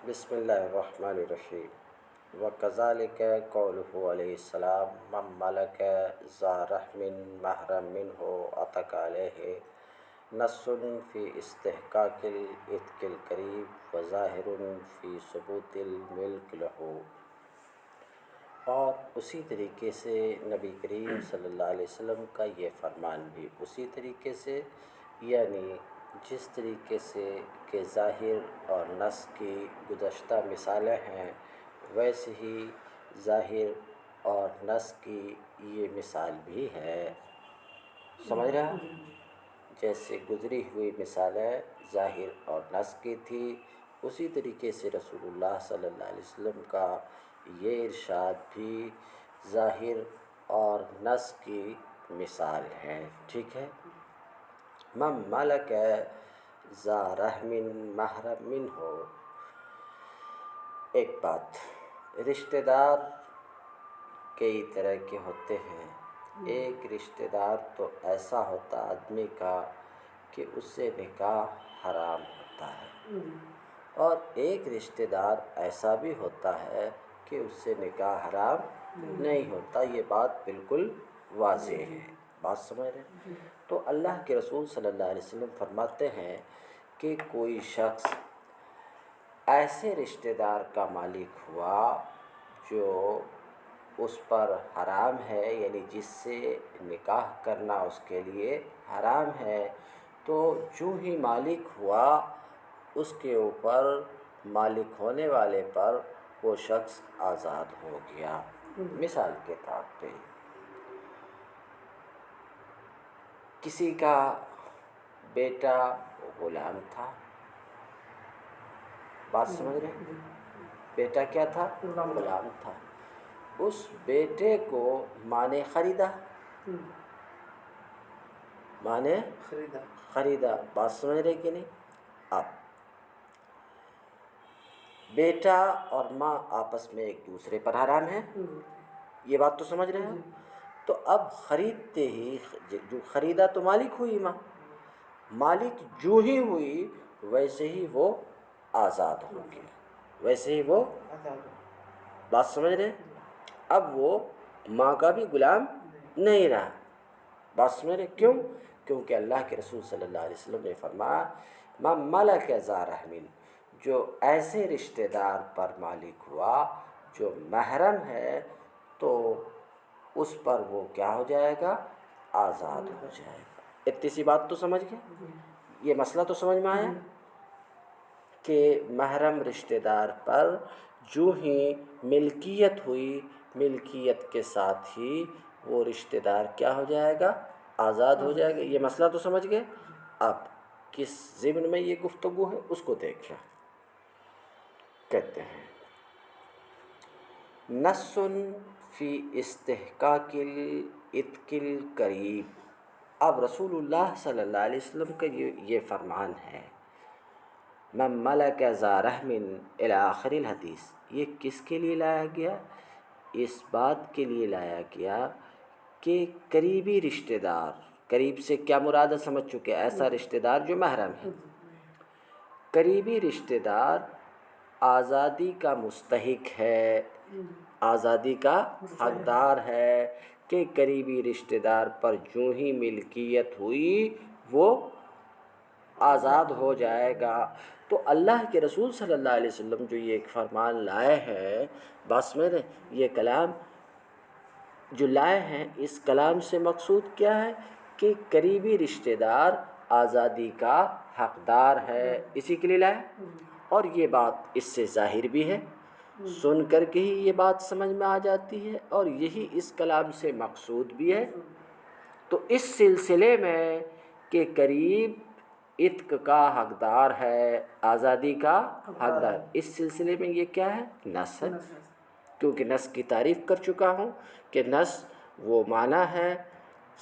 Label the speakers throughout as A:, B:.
A: بسم اللہ الرحمن الرحیم وکذالک قولہ علیہ السلام من ملک ذا رحم محرم منہ عتق علیہ نص فی استحقاق العتق القریب وظاہر فی ثبوت الملک لہ۔ اور اسی طریقے سے نبی کریم صلی اللہ علیہ وسلم کا یہ فرمان بھی اسی طریقے سے، یعنی جس طریقے سے کہ ظاہر اور نص کی گزشتہ مثالیں ہیں، ویسے ہی ظاہر اور نص کی یہ مثال بھی ہے۔ سمجھ رہا؟ جیسے گزری ہوئی مثالیں ظاہر اور نص کی تھی، اسی طریقے سے رسول اللہ صلی اللہ علیہ وسلم کا یہ ارشاد بھی ظاہر اور نص کی مثال ہے۔ ٹھیک ہے؟ من ملک ذا رحم محرم منہ، ایک بات، رشتہ دار کئی طرح کے ہوتے ہیں۔ ایک رشتہ دار تو ایسا ہوتا آدمی کا کہ اس سے نکاح حرام ہوتا ہے، اور ایک رشتہ دار ایسا بھی ہوتا ہے کہ اس سے نکاح حرام نہیں ہوتا۔ یہ بات بالکل واضح ہے، بات سمجھ رہے ہیں؟ تو اللہ کے رسول صلی اللہ علیہ وسلم فرماتے ہیں کہ کوئی شخص ایسے رشتہ دار کا مالک ہوا جو اس پر حرام ہے، یعنی جس سے نکاح کرنا اس کے لیے حرام ہے، تو جو ہی مالک ہوا اس کے اوپر، مالک ہونے والے پر وہ شخص آزاد ہو گیا۔ مثال کے طور پہ کسی کا بیٹا غلام تھا، بات سمجھ رہے ہیں؟ بیٹا کیا تھا؟ غلام تھا۔ اس بیٹے کو ماں نے خریدا، ماں نے خریدا، بات سمجھ رہے کہ نہیں؟ اب بیٹا اور ماں آپس میں ایک دوسرے پر حرام ہے، یہ بات تو سمجھ رہے ہیں؟ تو اب خریدتے ہی جو خریدا تو مالک ہوئی ماں، مالک جو ہی ہوئی ویسے ہی وہ آزاد ہو گیا، ویسے ہی وہ بات سمجھ رہے ہیں؟ اب وہ ماں کا بھی غلام نہیں رہا، بات سمجھ رہے؟ کیوں؟ کیونکہ اللہ کے رسول صلی اللہ علیہ وسلم نے فرمایا من ملک ذا رحم، جو ایسے رشتہ دار پر مالک ہوا جو محرم ہے، تو اس پر وہ کیا ہو جائے گا؟ آزاد ہو جائے گا۔ اتنی سی بات تو سمجھ گئے؟ یہ مسئلہ تو سمجھ میں آیا کہ محرم رشتہ دار پر جو ہی ملکیت ہوئی، ملکیت کے ساتھ ہی وہ رشتہ دار کیا ہو جائے گا؟ آزاد ہو جائے گا۔ یہ مسئلہ تو سمجھ گئے؟ اب کس ضمن میں یہ گفتگو ہے اس کو دیکھ لیں۔ کہتے ہیں نص فی استحقاق العتق القریب۔ اب رسول اللہ صلی اللہ علیہ وسلم کا یہ فرمان ہے، من ملک ذا رحم الی آخر الحدیث، یہ کس کے لیے لایا گیا؟ اس بات کے لیے لایا گیا کہ قریبی رشتہ دار، قریب سے کیا مراد ہے سمجھ چکے، ایسا رشتہ دار جو محرم ہے، قریبی رشتہ دار آزادی کا مستحق ہے، آزادی کا حقدار ہے، کہ قریبی رشتہ دار پر جو ہی ملکیت ہوئی وہ آزاد ہو جائے گا۔ تو اللہ کے رسول صلی اللہ علیہ وسلم جو یہ ایک فرمان لائے ہیں، بس میں نے یہ کلام جو لائے ہیں، اس کلام سے مقصود کیا ہے کہ قریبی رشتہ دار آزادی کا حقدار ہے، اسی کے لیے لائے۔ اور یہ بات اس سے ظاہر بھی ہے، سن کر کے ہی یہ بات سمجھ میں آ جاتی ہے، اور یہی اس کلام سے مقصود بھی ہے۔ تو اس سلسلے میں کہ قریب عتق کا حقدار ہے، آزادی کا حقدار، اس سلسلے میں یہ کیا ہے؟ نص ہے، کیونکہ نص کی تعریف کر چکا ہوں کہ نص وہ معنی ہے،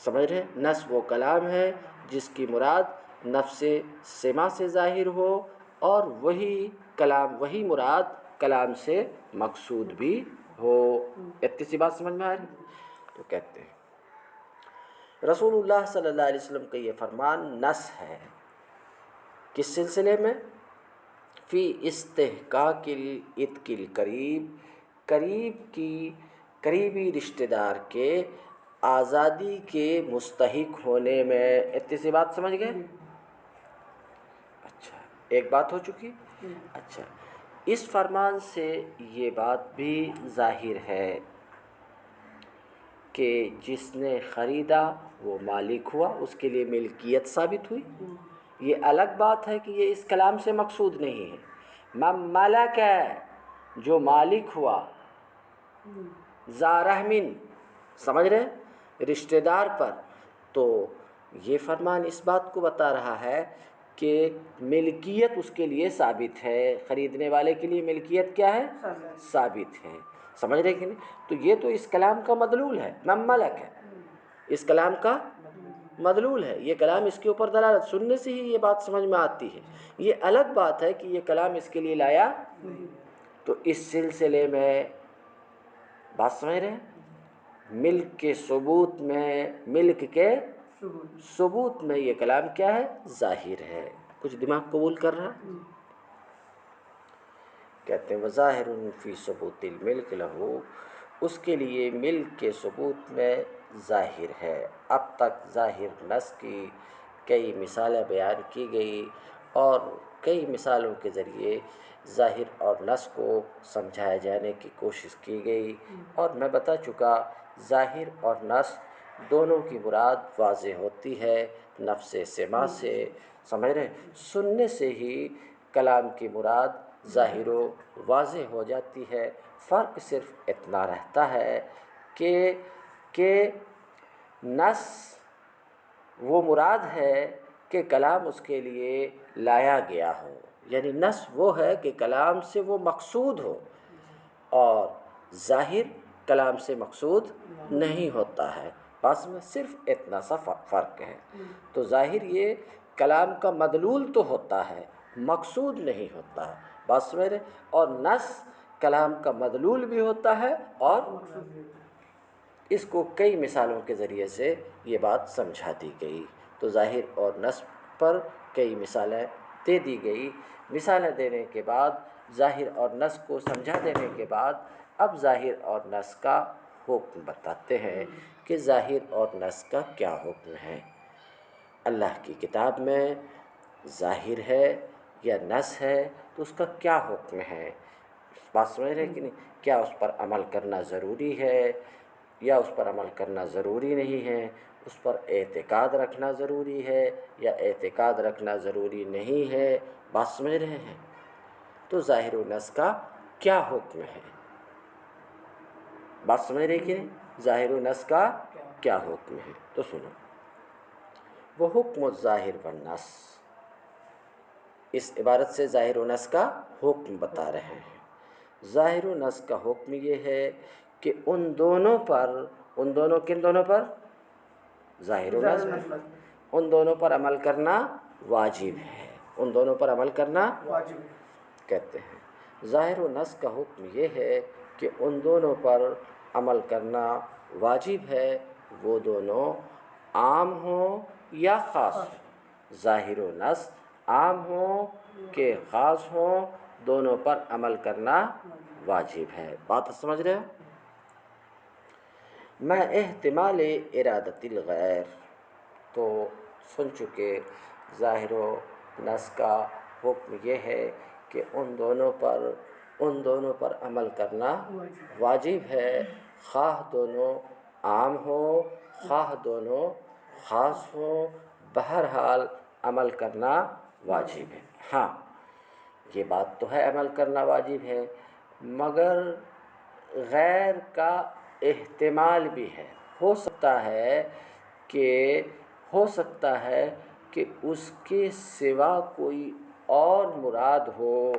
A: سمجھ رہے؟ نص وہ کلام ہے جس کی مراد نفس سما سے ظاہر ہو، اور وہی کلام، وہی مراد کلام سے مقصود بھی ہو۔ اتنی سی بات سمجھ میں آ رہی؟ تو کہتے ہیں رسول اللہ صلی اللہ علیہ وسلم کا یہ فرمان نص ہے، کس سلسلے میں؟ فی استحقاق الاتق القریب، قریبی رشتہ دار کے آزادی کے مستحق ہونے میں۔ اتنی سی بات سمجھ گئے؟ اچھا، ایک بات ہو چکی۔ اچھا، اس فرمان سے یہ بات بھی ظاہر ہے کہ جس نے خریدا وہ مالک ہوا، اس کے لیے ملکیت ثابت ہوئی۔ یہ الگ بات ہے کہ یہ اس کلام سے مقصود نہیں ہے۔ من ملک ہے جو مالک ہوا، ذا رحمن، سمجھ رہے، رشتہ دار پر، تو یہ فرمان اس بات کو بتا رہا ہے کہ ملکیت اس کے لیے ثابت ہے، خریدنے والے کے لیے ملکیت کیا ہے؟ ثابت ہے، سمجھ رہے کہ نہیں؟ تو یہ تو اس کلام کا مدلول ہے، من ملک ہے، اس کلام کا مدلول ہے۔ یہ کلام اس کے اوپر دلالت، سننے سے ہی یہ بات سمجھ میں آتی ہے۔ یہ الگ بات ہے کہ یہ کلام اس کے لیے لایا، تو اس سلسلے میں بات سمجھ رہے ہیں؟ ملک کے ثبوت میں، ملک کے ثبوت میں یہ کلام کیا ہے؟ ظاہر ہے۔ کچھ دماغ قبول کر رہا؟ کہتے ہیں وظاہر فی ثبوت الملک لہو، اس کے لیے ملک کے ثبوت میں ظاہر ہے۔ اب تک ظاہر نص کی کئی مثالیں بیان کی گئی اور کئی مثالوں کے ذریعے ظاہر اور نص کو سمجھائے جانے کی کوشش کی گئی، اور میں بتا چکا ظاہر اور نص دونوں کی مراد واضح ہوتی ہے نفس سماع سے، سمجھ رہے ہیں؟ سننے سے ہی کلام کی مراد ظاہر و واضح ہو جاتی ہے۔ فرق صرف اتنا رہتا ہے کہ نص وہ مراد ہے کہ کلام اس کے لیے لایا گیا ہو، یعنی نص وہ ہے کہ کلام سے وہ مقصود ہو، اور ظاہر کلام سے مقصود نہیں ہوتا ہے۔ بس میں صرف اتنا سا فرق ہے۔ تو ظاہر یہ کلام کا مدلول تو ہوتا ہے، مقصود نہیں ہوتا ہے، بس میرے، اور نص کلام کا مدلول بھی ہوتا ہے، اور اس کو کئی مثالوں کے ذریعے سے یہ بات سمجھا دی گئی۔ تو ظاہر اور نص پر کئی مثالیں دے دی گئی۔ مثالیں دینے کے بعد، ظاہر اور نص کو سمجھا دینے کے بعد، اب ظاہر اور نص کا حکم بتاتے ہیں کہ ظاہر اور نص کا کیا حکم ہے۔ اللہ کی کتاب میں ظاہر ہے یا نص ہے تو اس کا کیا حکم ہے؟ بات سمجھ رہے کہ نہیں؟ کیا اس پر عمل کرنا ضروری ہے یا اس پر عمل کرنا ضروری نہیں ہے؟ اس پر اعتقاد رکھنا ضروری ہے یا اعتقاد رکھنا ضروری نہیں ہے؟ بات سمجھ رہے ہیں؟ تو ظاہر و نص کا کیا حکم ہے؟ بات سمجھ رہے کہ نہیں؟ ظاہر و نص کا کیا حکم ہے؟ تو سنو، وہ حکم الظاہر والنص، اس عبارت سے ظاہر و نص کا حکم بتا رہے ہیں۔ ظاہر و نص کا حکم یہ ہے کہ ان دونوں پر، ان دونوں کن دونوں پر؟ ظاہر و نص پر، ان دونوں پر عمل کرنا واجب ہے، ان دونوں پر عمل کرنا واجب کہتے ہیں۔ ظاہر و نص کا حکم یہ ہے کہ ان دونوں پر عمل کرنا واجب ہے، وہ دونوں عام ہوں یا خاص ہوں۔ ظاہر و نص عام ہوں کہ خاص ہوں، دونوں پر عمل کرنا واجب ہے۔ بات سمجھ رہے ہو؟ میں احتمال ارادت الغیر، تو سن چکے ظاہر و نص کا حکم یہ ہے کہ ان دونوں پر عمل کرنا واجب ہے، خواہ دونوں عام ہوں خواہ دونوں خاص ہوں، بہرحال عمل کرنا واجب ہے۔ ہاں، یہ بات تو ہے عمل کرنا واجب ہے، مگر غیر کا احتمال بھی ہے۔ ہو سکتا ہے کہ اس کے سوا کوئی اور مراد ہو۔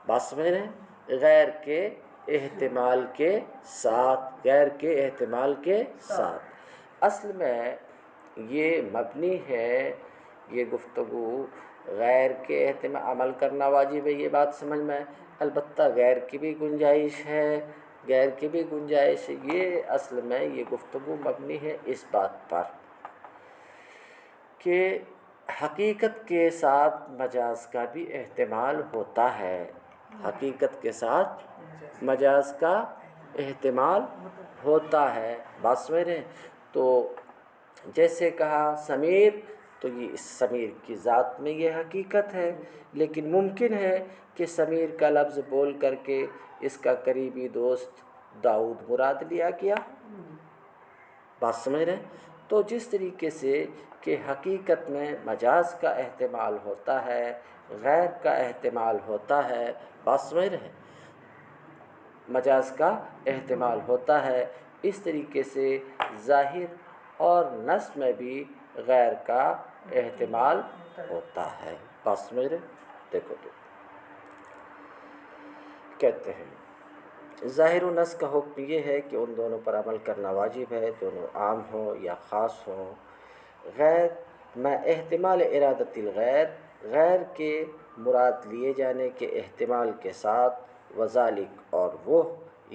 A: بات سمجھ رہے ہیں؟ غیر کے احتمال کے ساتھ، غیر کے احتمال کے ساتھ۔ اصل میں یہ مبنی ہے، یہ گفتگو غیر کے احتمال عمل کرنا واجب ہے، یہ بات سمجھ میں، البتہ غیر کی بھی گنجائش ہے، غیر کی بھی گنجائش ہے۔ یہ اصل میں یہ گفتگو مبنی ہے اس بات پر کہ حقیقت کے ساتھ مجاز کا بھی احتمال ہوتا ہے، حقیقت کے ساتھ مجاز کا احتمال ہوتا ہے، بات سمجھ رہے ہیں؟ تو جیسے کہا سمیر، تو یہ اس سمیر کی ذات میں یہ حقیقت ہے، لیکن ممکن ہے کہ سمیر کا لفظ بول کر کے اس کا قریبی دوست داؤد مراد لیا گیا، بات سمجھ رہے ہیں؟ تو جس طریقے سے کہ حقیقت میں مجاز کا احتمال ہوتا ہے، غیر کا احتمال ہوتا ہے، بات سمجھ رہے ہیں؟ مجاز کا احتمال ہوتا ہے، اس طریقے سے ظاہر اور نص میں بھی غیر کا احتمال ہوتا ہے، بات سمجھ رہے ہیں؟ دیکھو تو کہتے ہیں ظاہر و نص کا حکم یہ ہے کہ ان دونوں پر عمل کرنا واجب ہے، دونوں عام ہوں یا خاص ہوں۔ غیر میں احتمال ارادت الغیر، غیر کے مراد لیے جانے کے احتمال کے ساتھ وذالک اور وہ،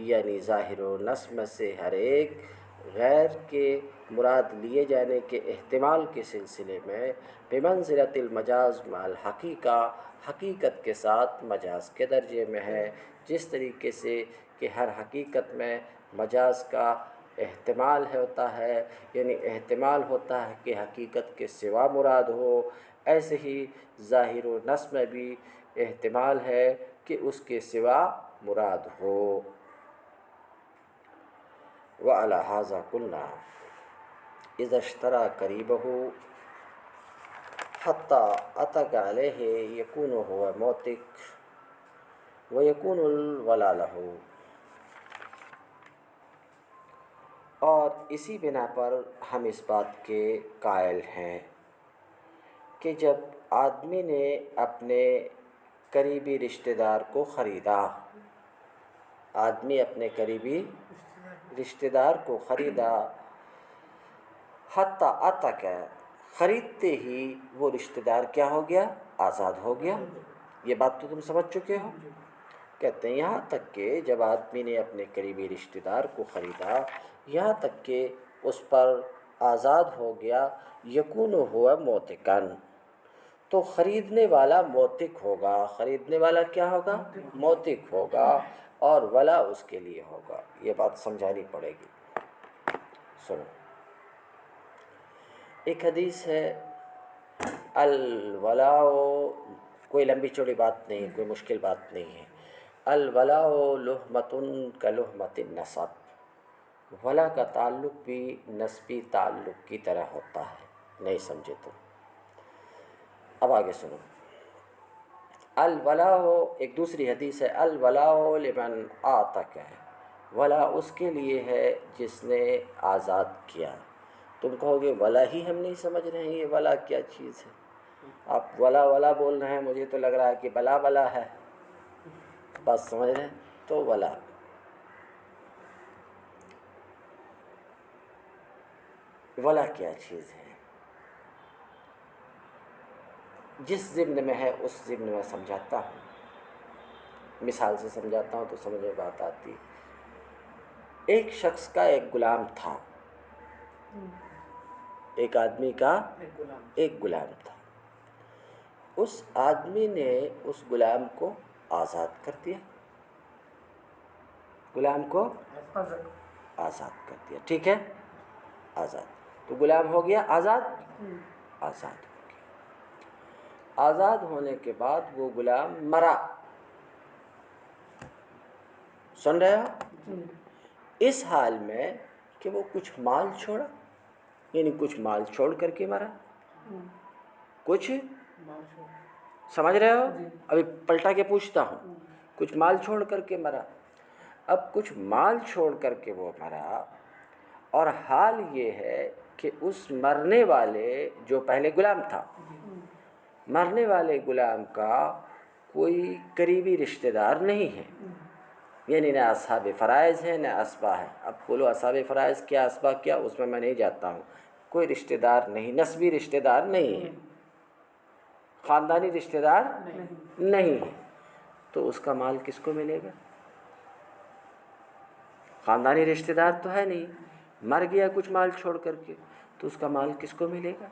A: یعنی ظاہر و نص میں سے ہر ایک غیر کے مراد لیے جانے کے احتمال کے سلسلے میں بمنزلۃ المجاز مع الحقیقہ، حقیقت کے ساتھ مجاز کے درجے میں ہے، جس طریقے سے کہ ہر حقیقت میں مجاز کا احتمال ہوتا ہے، یعنی احتمال ہوتا ہے کہ حقیقت کے سوا مراد ہو، ایسے ہی ظاہر و نص میں بھی احتمال ہے کہ اس کے سوا مراد ہو۔ وعلی ھذا قلنا اذا اشترى قریبہ حتی عطق علیہ یکون هو موتق ویکون الولا لہ۔ اور اسی بنا پر ہم اس بات کے قائل ہیں کہ جب آدمی نے اپنے قریبی رشتہ دار کو خریدا، آدمی اپنے قریبی رشتہ دار کو خریدا، حتی عتق، خریدتے ہی وہ رشتہ دار کیا ہو گیا؟ آزاد ہو گیا۔ یہ بات تو تم سمجھ چکے ہو۔ کہتے ہیں یہاں تک کہ جب آدمی نے اپنے قریبی رشتہ دار کو خریدا، یہاں تک کہ اس پر آزاد ہو گیا، یکون ہوا موتقن، تو خریدنے والا موتق ہوگا۔ خریدنے والا کیا ہوگا؟ موتق ہوگا، اور ولا اس کے لیے ہوگا۔ یہ بات سمجھانی پڑے گی۔ سنو، ایک حدیث ہے الولاء، کوئی لمبی چوڑی بات نہیں، کوئی مشکل بات نہیں ہے۔ الولاء لحمۃ کلحمۃ النسب، ولا کا تعلق بھی نسبی تعلق کی طرح ہوتا ہے، نہیں سمجھے تو اب آگے سنو۔ الولاء، ایک دوسری حدیث ہے الولاء لمن اعتق، ولا اس کے لیے ہے جس نے آزاد کیا۔ تم کہو گے ولا ہی ہم نہیں سمجھ رہے ہیں، یہ ولا کیا چیز ہے؟ آپ ولا ولا بول رہے ہیں، مجھے تو لگ رہا ہے کہ بلا بلا ہے، بات سمجھ رہے ہیں؟ تو ولا، ولا کیا چیز ہے؟ جس ضمن میں ہے اس ضمن میں سمجھاتا ہوں، مثال سے سمجھاتا ہوں تو سمجھ میں بات آتی ہے۔ ایک شخص کا ایک غلام تھا، ایک آدمی کا ایک غلام تھا۔ اس آدمی نے اس غلام کو آزاد کر دیا، غلام کو آزاد کر دیا، ٹھیک ہے، آزاد، تو غلام ہو گیا آزاد، آزاد ہو گیا۔ آزاد ہونے کے بعد وہ غلام مرا، سن رہے ہو؟ اس حال میں کہ وہ کچھ مال چھوڑا، یعنی کچھ مال چھوڑ کر کے مرا، کچھ سمجھ رہے ہو؟ ابھی پلٹا کے پوچھتا ہوں، کچھ مال چھوڑ کر کے مرا۔ اب کچھ مال چھوڑ کر کے وہ مرا، اور حال یہ ہے کہ اس مرنے والے جو پہلے غلام تھا، مرنے والے غلام کا کوئی قریبی رشتہ دار نہیں ہے، یعنی نہ اصحاب فرائض ہے نہ اسبا ہے۔ اب بولو اصحاب فرائض کیا اسبا کیا، اس میں نہیں جاتا ہوں، کوئی رشتہ دار نہیں، نسبی رشتہ دار نہیں ہے، خاندانی رشتہ دار نہیں ہے، تو اس کا مال کس کو ملے گا؟ خاندانی رشتہ دار تو ہے نہیں، مر گیا کچھ مال چھوڑ کر کے، تو اس کا مال کس کو ملے گا؟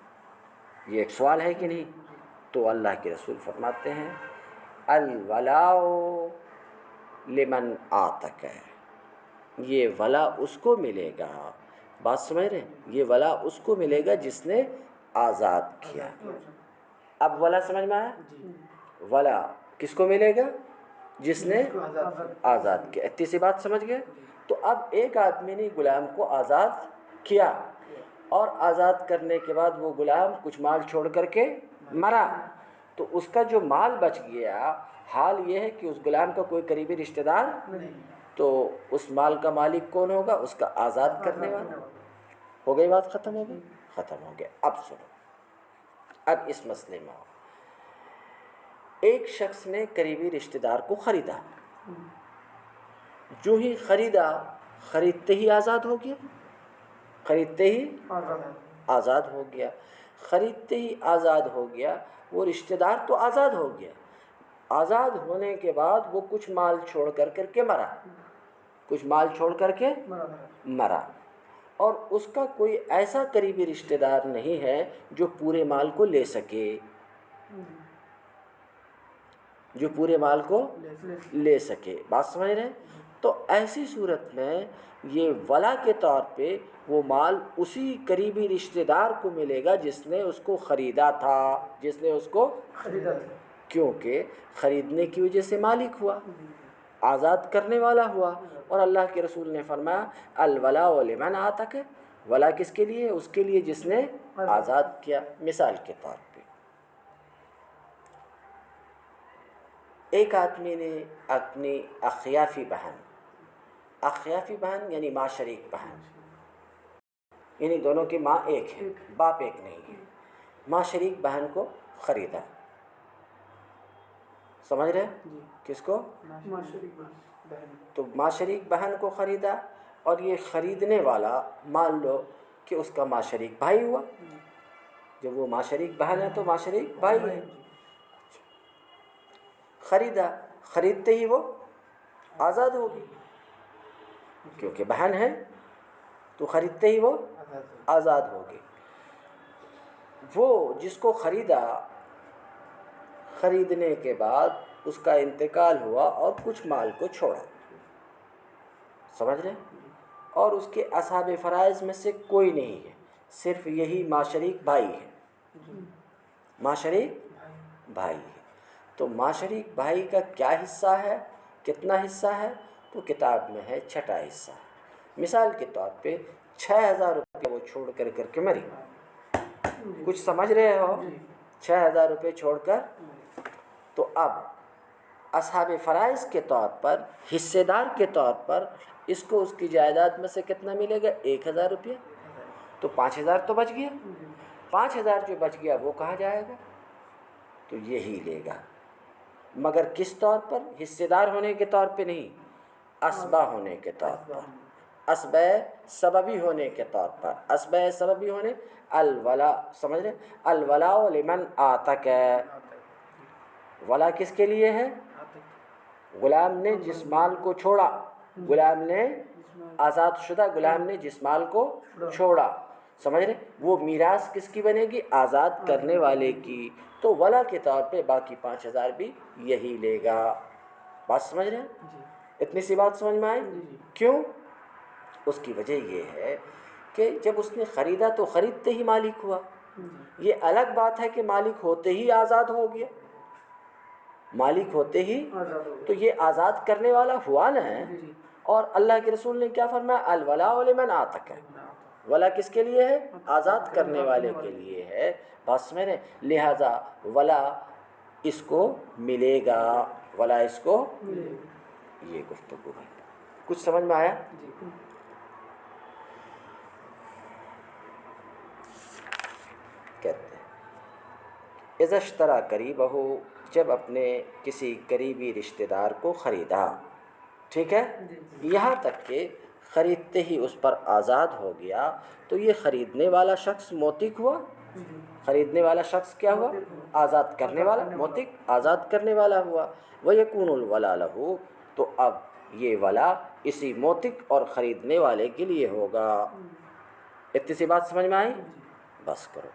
A: یہ ایک سوال ہے کہ نہیں؟ تو اللہ کے رسول فرماتے ہیں الولاء لمن آتک، یہ ولا اس کو ملے گا، بات سمجھ رہے ہیں، یہ ولا اس کو ملے گا جس نے آزاد کیا۔ اب ولا سمجھ میں آیا؟ ولا کس کو ملے گا؟ جس نے آزاد کیا۔ اتنی سی بات سمجھ گئے؟ تو اب ایک آدمی نے غلام کو آزاد کیا اور آزاد کرنے کے بعد وہ غلام کچھ مال چھوڑ کر کے مرا، تو اس کا جو مال بچ گیا، حال یہ ہے کہ اس غلام کا کوئی قریبی رشتہ دار نہیں، تو اس مال کا مالک کون ہوگا؟ اس کا آزاد کرنے والا۔ ہو گئی بات؟ ختم ہو گئی؟ ختم ہو گیا۔ اب سنو، اب اس مسئلے میں آؤ۔ ایک شخص نے قریبی رشتہ دار کو خریدا، جو ہی خریدا، خریدتے ہی آزاد ہو گیا، خریدتے ہی آزاد ہو گیا، خریدتے ہی آزاد ہو گیا، وہ رشتہ دار تو آزاد ہو گیا، آزاد ہونے کے بعد وہ کچھ مال چھوڑ کر کے مرا، کچھ مال چھوڑ کر کے مرا، اور اس کا کوئی ایسا قریبی رشتہ دار نہیں ہے جو پورے مال کو لے سکے، جو پورے مال کو لے سکے، بات سمجھ رہے ہیں؟ تو ایسی صورت میں یہ ولا کے طور پہ وہ مال اسی قریبی رشتہ دار کو ملے گا جس نے اس کو خریدا تھا، جس نے اس کو خریدا تھا، کیونکہ خریدنے کی وجہ سے مالک ہوا، آزاد کرنے والا ہوا۔ اور اللہ کے رسول نے فرمایا الولاء لمن آتک، ولا کس کے لیے؟ اس کے لیے جس نے آزاد کیا۔ مثال کے طور پہ ایک آدمی نے اپنی اخیافی بہن، اخیافی بہن یعنی ماں شریک بہن، یعنی دونوں کی ماں ایک ہے، باپ ایک نہیں ہے، ماں شریک بہن کو خریدا، سمجھ رہے ہیں؟ کس کو؟ تو ماں شریک بہن کو خریدا، اور یہ خریدنے والا مان لو کہ اس کا ماں شریک بھائی ہوا، جب وہ ماں شریک بہن ہے تو ماں شریک بھائی ہے۔ خریدا، خریدتے ہی وہ آزاد ہوگی، کیونکہ بہن ہے تو خریدتے ہی وہ آزاد ہوگی۔ وہ جس کو خریدا، خریدنے کے بعد اس کا انتقال ہوا اور کچھ مال کو چھوڑا، سمجھ رہے ہیں؟ اور اس کے اصحاب فرائض میں سے کوئی نہیں ہے، صرف یہی ماں شریک بھائی ہے، ماں شریک بھائی ہے۔ تو ماں شریک بھائی کا کیا حصہ ہے، کتنا حصہ ہے؟ تو کتاب میں ہے 6واں حصہ۔ مثال کے طور پہ 6000 روپے وہ چھوڑ کر کے مری، کچھ سمجھ رہے ہو؟ 6000 روپے چھوڑ کر، تو اب اصحاب فرائض کے طور پر، حصے دار کے طور پر اس کو اس کی جائیداد میں سے کتنا ملے گا؟ 1000 روپیہ، تو 5000 تو بچ گیا، 5000 جو بچ گیا وہ کہاں جائے گا؟ تو یہی لے گا، مگر کس طور پر؟ حصے دار ہونے کے طور پہ نہیں، اسبہ ہونے کے طور پر، اسبہ سببی ہونے کے طور پر، اسبہ سببی ہونے الولا، سمجھ رہے؟ الولاء لمن آتک، ولا کس کے لیے ہے؟ غلام نے جس مال کو چھوڑا، غلام نے آزاد شدہ غلام نے جس مال کو چھوڑا، سمجھ رہے؟ وہ میراث کس کی بنے گی؟ آزاد کرنے والے کی۔ تو ولا کے طور پہ باقی 5000 بھی یہی لے گا، بات سمجھ رہے ہیں؟ اتنی سی بات سمجھ میں آئی؟ کیوں؟ اس کی وجہ یہ ہے کہ جب اس نے خریدا تو خریدتے ہی مالک ہوا، یہ الگ بات ہے کہ مالک ہوتے ہی آزاد ہو گیا، مالک ہوتے ہی تو یہ آزاد کرنے والا ہوا نا ہے۔ اور اللہ کے رسول نے کیا فرمایا؟ الولاء لمن آتک، ولا کس کے لیے ہے؟ آزاد کرنے والے کے لیے ہے، بس میں نے، لہذا ولا اس کو ملے گا، ولا اس کو یہ گفتگو ہے۔ کچھ سمجھ میں آیا؟ کہتے ہیں اذا اشترى قریبہ، جب اپنے کسی قریبی رشتہ دار کو خریدا، ٹھیک ہے، یہاں تک کہ خریدتے ہی اس پر آزاد ہو گیا، تو یہ خریدنے والا شخص موتق ہوا، خریدنے والا شخص کیا ہوا؟ آزاد کرنے والا، موتق آزاد کرنے والا ہوا۔ وَيَكُونُ الْوَلَا لَهُ، تو اب یہ ولا اسی موتق اور خریدنے والے کے لیے ہوگا۔ اتنی سی بات سمجھ میں آئی؟ بس کرو۔